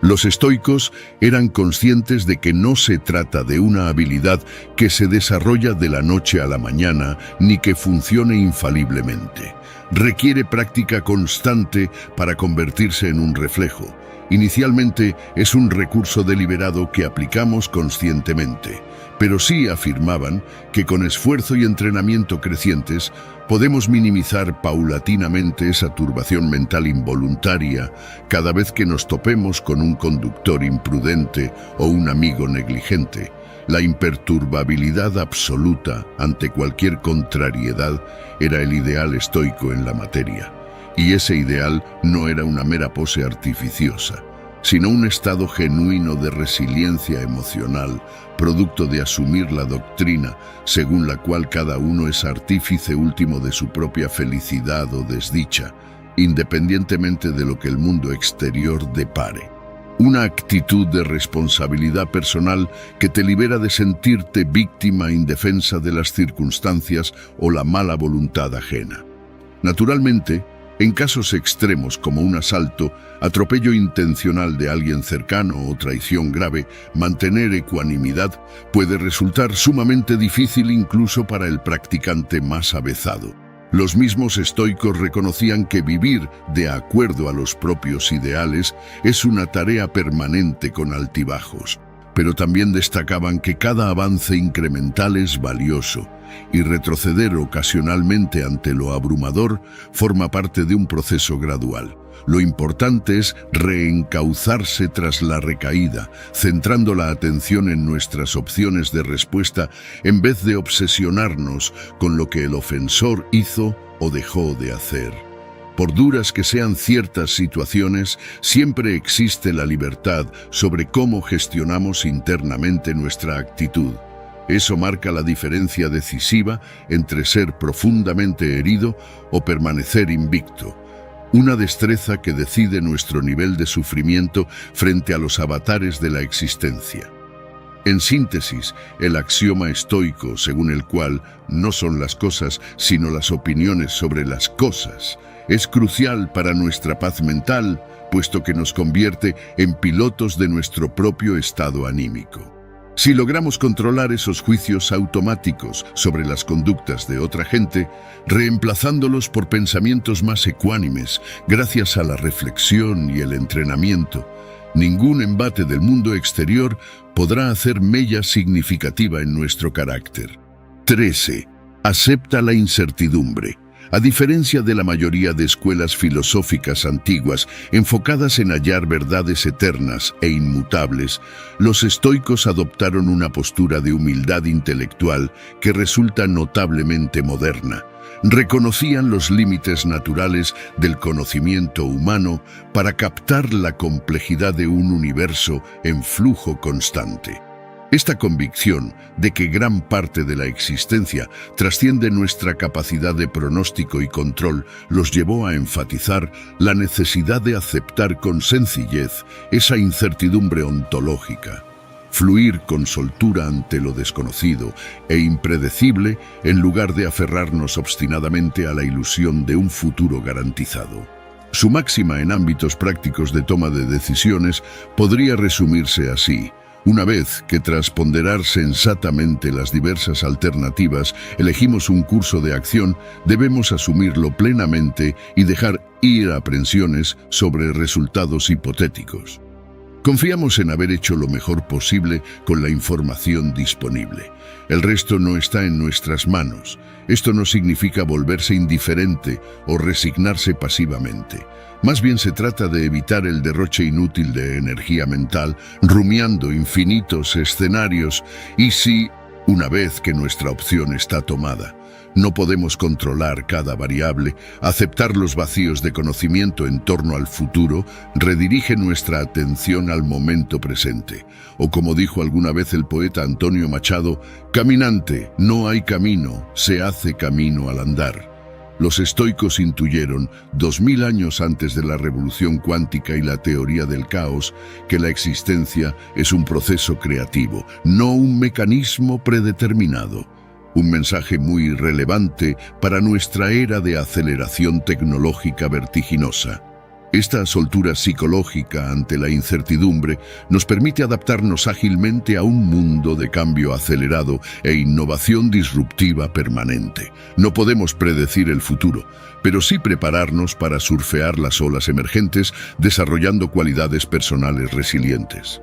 Los estoicos eran conscientes de que no se trata de una habilidad que se desarrolla de la noche a la mañana ni que funcione infaliblemente. Requiere práctica constante para convertirse en un reflejo. Inicialmente es un recurso deliberado que aplicamos conscientemente, pero sí afirmaban que con esfuerzo y entrenamiento crecientes podemos minimizar paulatinamente esa turbación mental involuntaria cada vez que nos topemos con un conductor imprudente o un amigo negligente. La imperturbabilidad absoluta ante cualquier contrariedad era el ideal estoico en la materia, y ese ideal no era una mera pose artificiosa, sino un estado genuino de resiliencia emocional, producto de asumir la doctrina según la cual cada uno es artífice último de su propia felicidad o desdicha, independientemente de lo que el mundo exterior depare. Una actitud de responsabilidad personal que te libera de sentirte víctima indefensa de las circunstancias o la mala voluntad ajena. Naturalmente, en casos extremos como un asalto, atropello intencional de alguien cercano o traición grave, mantener ecuanimidad puede resultar sumamente difícil incluso para el practicante más avezado. Los mismos estoicos reconocían que vivir de acuerdo a los propios ideales es una tarea permanente con altibajos, pero también destacaban que cada avance incremental es valioso y retroceder ocasionalmente ante lo abrumador forma parte de un proceso gradual. Lo importante es reencauzarse tras la recaída, centrando la atención en nuestras opciones de respuesta en vez de obsesionarnos con lo que el ofensor hizo o dejó de hacer. Por duras que sean ciertas situaciones, siempre existe la libertad sobre cómo gestionamos internamente nuestra actitud. Eso marca la diferencia decisiva entre ser profundamente herido o permanecer invicto. Una destreza que decide nuestro nivel de sufrimiento frente a los avatares de la existencia. En síntesis, el axioma estoico según el cual no son las cosas sino las opiniones sobre las cosas es crucial para nuestra paz mental, puesto que nos convierte en pilotos de nuestro propio estado anímico. Si logramos controlar esos juicios automáticos sobre las conductas de otra gente, reemplazándolos por pensamientos más ecuánimes gracias a la reflexión y el entrenamiento, ningún embate del mundo exterior podrá hacer mella significativa en nuestro carácter. 13. Acepta la incertidumbre. A diferencia de la mayoría de escuelas filosóficas antiguas enfocadas en hallar verdades eternas e inmutables, los estoicos adoptaron una postura de humildad intelectual que resulta notablemente moderna. Reconocían los límites naturales del conocimiento humano para captar la complejidad de un universo en flujo constante. Esta convicción de que gran parte de la existencia trasciende nuestra capacidad de pronóstico y control los llevó a enfatizar la necesidad de aceptar con sencillez esa incertidumbre ontológica, fluir con soltura ante lo desconocido e impredecible en lugar de aferrarnos obstinadamente a la ilusión de un futuro garantizado. Su máxima en ámbitos prácticos de toma de decisiones podría resumirse así: una vez que tras ponderar sensatamente las diversas alternativas elegimos un curso de acción, debemos asumirlo plenamente y dejar ir aprensiones sobre resultados hipotéticos. Confiamos en haber hecho lo mejor posible con la información disponible. El resto no está en nuestras manos. Esto no significa volverse indiferente o resignarse pasivamente. Más bien se trata de evitar el derroche inútil de energía mental, rumiando infinitos escenarios y si, una vez que nuestra opción está tomada, No podemos controlar cada variable. Aceptar los vacíos de conocimiento en torno al futuro redirige nuestra atención al momento presente. O como dijo alguna vez el poeta Antonio Machado, caminante, no hay camino, se hace camino al andar. Los estoicos intuyeron, 2000 años antes de la revolución cuántica y la teoría del caos, que la existencia es un proceso creativo, no un mecanismo predeterminado. Un mensaje muy relevante para nuestra era de aceleración tecnológica vertiginosa. Esta soltura psicológica ante la incertidumbre nos permite adaptarnos ágilmente a un mundo de cambio acelerado e innovación disruptiva permanente. No podemos predecir el futuro, pero sí prepararnos para surfear las olas emergentes, desarrollando cualidades personales resilientes.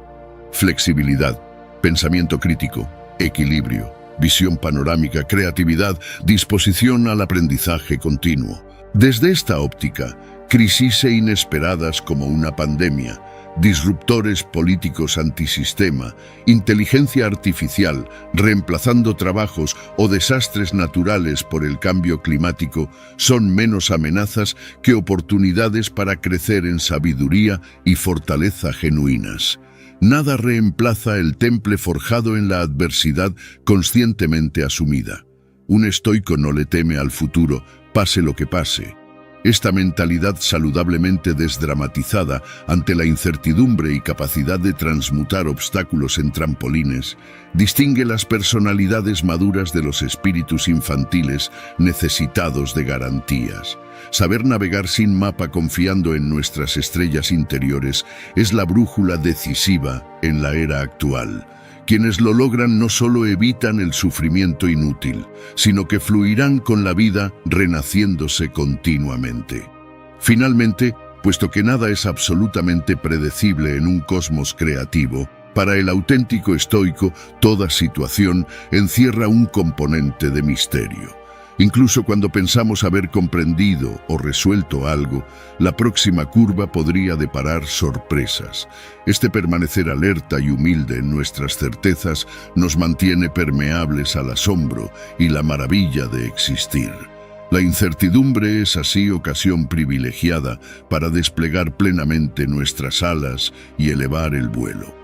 Flexibilidad, pensamiento crítico, equilibrio, visión panorámica, creatividad, disposición al aprendizaje continuo. Desde esta óptica, crisis inesperadas como una pandemia, disruptores políticos antisistema, inteligencia artificial reemplazando trabajos o desastres naturales por el cambio climático son menos amenazas que oportunidades para crecer en sabiduría y fortaleza genuinas. Nada reemplaza el temple forjado en la adversidad conscientemente asumida. Un estoico no le teme al futuro, pase lo que pase. Esta mentalidad saludablemente desdramatizada ante la incertidumbre y capacidad de transmutar obstáculos en trampolines distingue las personalidades maduras de los espíritus infantiles necesitados de garantías. Saber navegar sin mapa confiando en nuestras estrellas interiores es la brújula decisiva en la era actual. Quienes lo logran no solo evitan el sufrimiento inútil, sino que fluirán con la vida renaciéndose continuamente. Finalmente, puesto que nada es absolutamente predecible en un cosmos creativo, para el auténtico estoico toda situación encierra un componente de misterio. Incluso cuando pensamos haber comprendido o resuelto algo, la próxima curva podría deparar sorpresas. Este permanecer alerta y humilde en nuestras certezas nos mantiene permeables al asombro y la maravilla de existir. La incertidumbre es así ocasión privilegiada para desplegar plenamente nuestras alas y elevar el vuelo.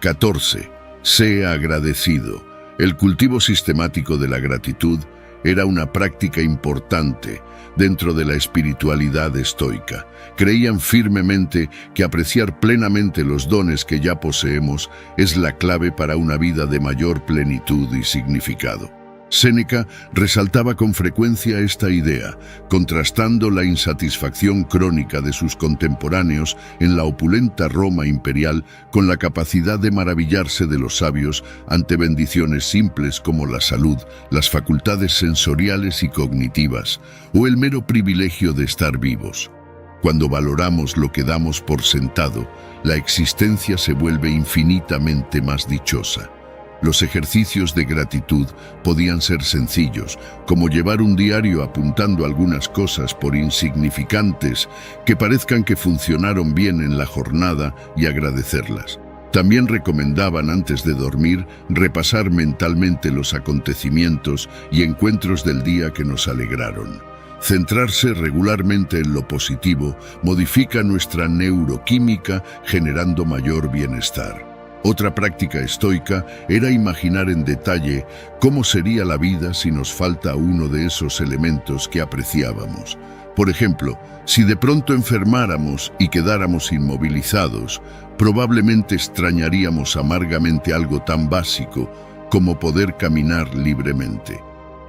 14. Sea agradecido. El cultivo sistemático de la gratitud era una práctica importante dentro de la espiritualidad estoica. Creían firmemente que apreciar plenamente los dones que ya poseemos es la clave para una vida de mayor plenitud y significado. Séneca resaltaba con frecuencia esta idea, contrastando la insatisfacción crónica de sus contemporáneos en la opulenta Roma imperial con la capacidad de maravillarse de los sabios ante bendiciones simples como la salud, las facultades sensoriales y cognitivas, o el mero privilegio de estar vivos. Cuando valoramos lo que damos por sentado, la existencia se vuelve infinitamente más dichosa. Los ejercicios de gratitud podían ser sencillos, como llevar un diario apuntando algunas cosas por insignificantes que parezcan que funcionaron bien en la jornada y agradecerlas. También recomendaban antes de dormir repasar mentalmente los acontecimientos y encuentros del día que nos alegraron. Centrarse regularmente en lo positivo modifica nuestra neuroquímica generando mayor bienestar. Otra práctica estoica era imaginar en detalle cómo sería la vida si nos falta uno de esos elementos que apreciábamos. Por ejemplo, si de pronto enfermáramos y quedáramos inmovilizados, probablemente extrañaríamos amargamente algo tan básico como poder caminar libremente.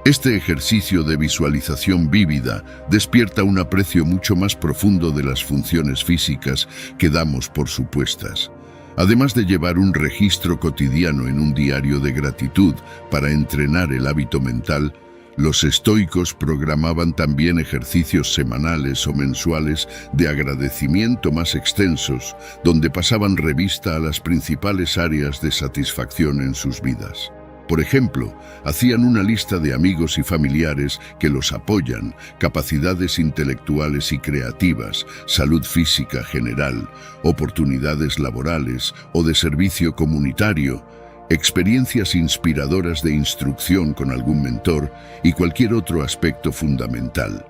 Este ejercicio de visualización vívida despierta un aprecio mucho más profundo de las funciones físicas que damos por supuestas. Además de llevar un registro cotidiano en un diario de gratitud para entrenar el hábito mental, los estoicos programaban también ejercicios semanales o mensuales de agradecimiento más extensos, donde pasaban revista a las principales áreas de satisfacción en sus vidas. Por ejemplo, hacían una lista de amigos y familiares que los apoyan, capacidades intelectuales y creativas, salud física general, oportunidades laborales o de servicio comunitario. experiencias inspiradoras de instrucción con algún mentor y cualquier otro aspecto fundamental.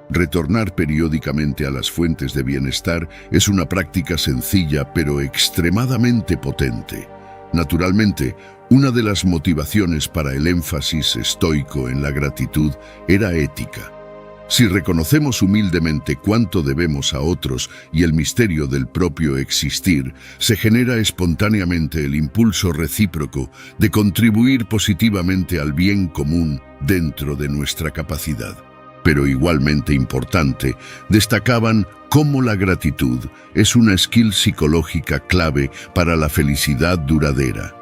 Retornar periódicamente a las fuentes de bienestar es una práctica sencilla pero extremadamente potente. Naturalmente, una de las motivaciones para el énfasis estoico en la gratitud era ética. Si reconocemos humildemente cuánto debemos a otros y el misterio del propio existir, se genera espontáneamente el impulso recíproco de contribuir positivamente al bien común dentro de nuestra capacidad. Pero igualmente importante, destacaban cómo la gratitud es una skill psicológica clave para la felicidad duradera,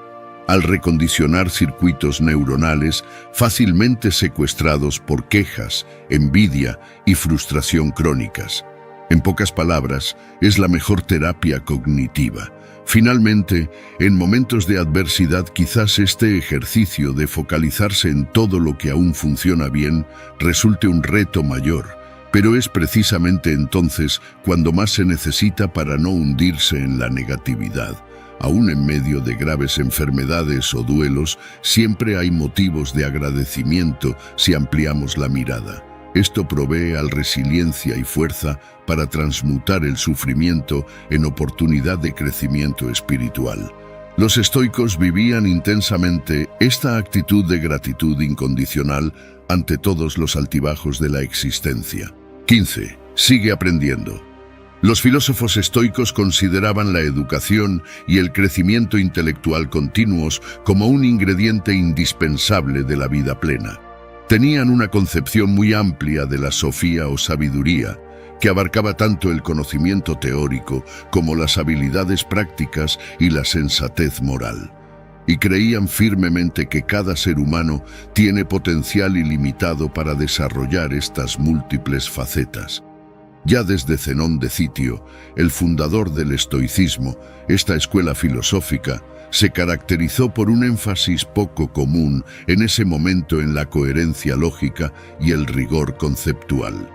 al recondicionar circuitos neuronales fácilmente secuestrados por quejas, envidia y frustración crónicas. En pocas palabras, es la mejor terapia cognitiva. Finalmente, en momentos de adversidad, quizás este ejercicio de focalizarse en todo lo que aún funciona bien resulte un reto mayor, pero es precisamente entonces cuando más se necesita para no hundirse en la negatividad. Aún en medio de graves enfermedades o duelos, siempre hay motivos de agradecimiento si ampliamos la mirada. Esto provee al resiliencia y fuerza para transmutar el sufrimiento en oportunidad de crecimiento espiritual. Los estoicos vivían intensamente esta actitud de gratitud incondicional ante todos los altibajos de la existencia. 15. Sigue aprendiendo. Los filósofos estoicos consideraban la educación y el crecimiento intelectual continuos como un ingrediente indispensable de la vida plena. Tenían una concepción muy amplia de la sofía o sabiduría, que abarcaba tanto el conocimiento teórico como las habilidades prácticas y la sensatez moral. Y creían firmemente que cada ser humano tiene potencial ilimitado para desarrollar estas múltiples facetas. Ya desde Zenón de Citio, el fundador del estoicismo, esta escuela filosófica se caracterizó por un énfasis poco común en ese momento en la coherencia lógica y el rigor conceptual.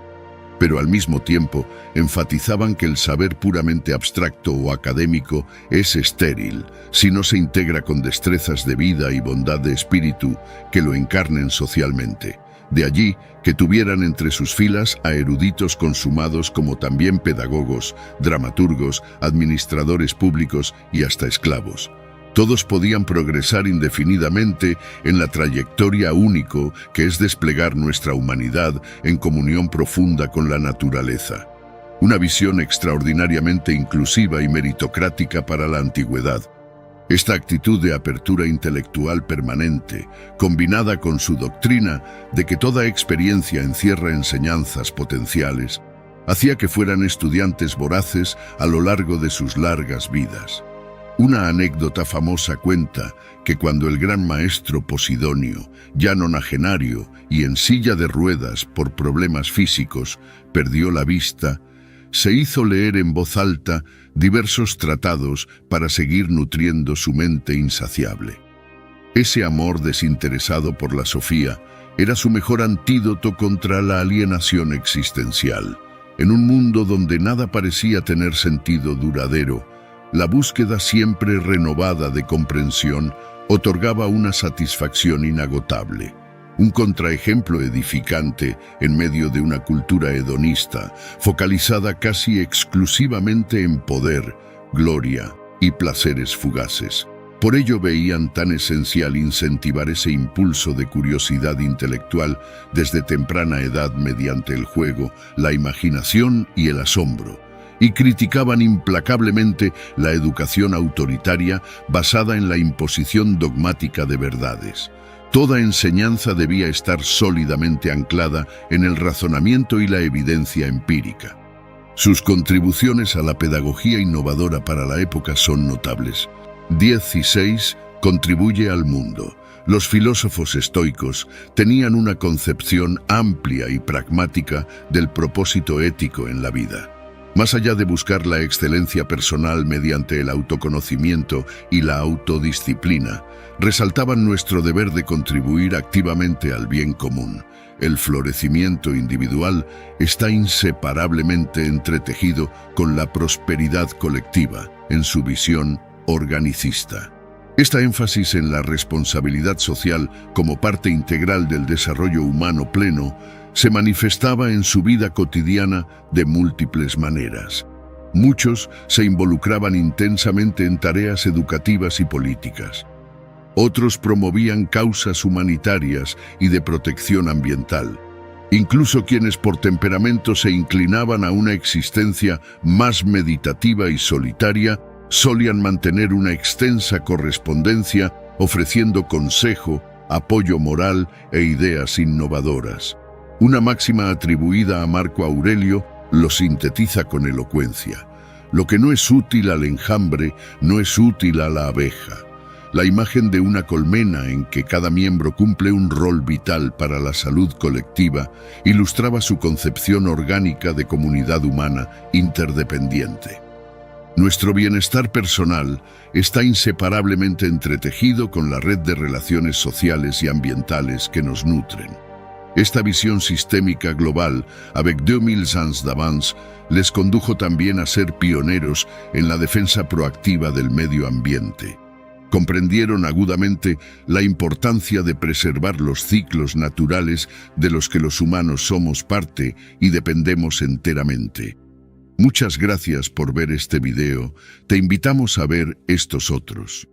Pero al mismo tiempo enfatizaban que el saber puramente abstracto o académico es estéril si no se integra con destrezas de vida y bondad de espíritu que lo encarnen socialmente. De allí que tuvieran entre sus filas a eruditos consumados como también pedagogos, dramaturgos, administradores públicos y hasta esclavos. Todos podían progresar indefinidamente en la trayectoria único que es desplegar nuestra humanidad en comunión profunda con la naturaleza. Una visión extraordinariamente inclusiva y meritocrática para la antigüedad. Esta actitud de apertura intelectual permanente, combinada con su doctrina de que toda experiencia encierra enseñanzas potenciales, hacía que fueran estudiantes voraces a lo largo de sus largas vidas. Una anécdota famosa cuenta que cuando el gran maestro Posidonio, ya nonagenario y en silla de ruedas por problemas físicos, perdió la vista, se hizo leer en voz alta diversos tratados para seguir nutriendo su mente insaciable. Ese amor desinteresado por la sofía era su mejor antídoto contra la alienación existencial. En un mundo donde nada parecía tener sentido duradero, la búsqueda siempre renovada de comprensión otorgaba una satisfacción inagotable. Un contraejemplo edificante en medio de una cultura hedonista, focalizada casi exclusivamente en poder, gloria y placeres fugaces. Por ello veían tan esencial incentivar ese impulso de curiosidad intelectual desde temprana edad mediante el juego, la imaginación y el asombro, y criticaban implacablemente la educación autoritaria basada en la imposición dogmática de verdades. Toda enseñanza debía estar sólidamente anclada en el razonamiento y la evidencia empírica. Sus contribuciones a la pedagogía innovadora para la época son notables. 16. Contribuye al mundo. Los filósofos estoicos tenían una concepción amplia y pragmática del propósito ético en la vida. Más allá de buscar la excelencia personal mediante el autoconocimiento y la autodisciplina, resaltaban nuestro deber de contribuir activamente al bien común. El florecimiento individual está inseparablemente entretejido con la prosperidad colectiva en su visión organicista. Esta énfasis en la responsabilidad social como parte integral del desarrollo humano pleno se manifestaba en su vida cotidiana de múltiples maneras. Muchos se involucraban intensamente en tareas educativas y políticas. Otros promovían causas humanitarias y de protección ambiental. Incluso quienes por temperamento se inclinaban a una existencia más meditativa y solitaria, solían mantener una extensa correspondencia ofreciendo consejo, apoyo moral e ideas innovadoras. Una máxima atribuida a Marco Aurelio lo sintetiza con elocuencia: lo que no es útil al enjambre no es útil a la abeja. La imagen de una colmena en que cada miembro cumple un rol vital para la salud colectiva ilustraba su concepción orgánica de comunidad humana interdependiente. Nuestro bienestar personal está inseparablemente entretejido con la red de relaciones sociales y ambientales que nos nutren. Esta visión sistémica global, avec 2000 ans d'avance, les condujo también a ser pioneros en la defensa proactiva del medio ambiente. Comprendieron agudamente la importancia de preservar los ciclos naturales de los que los humanos somos parte y dependemos enteramente. Muchas gracias por ver este video. Te invitamos a ver estos otros.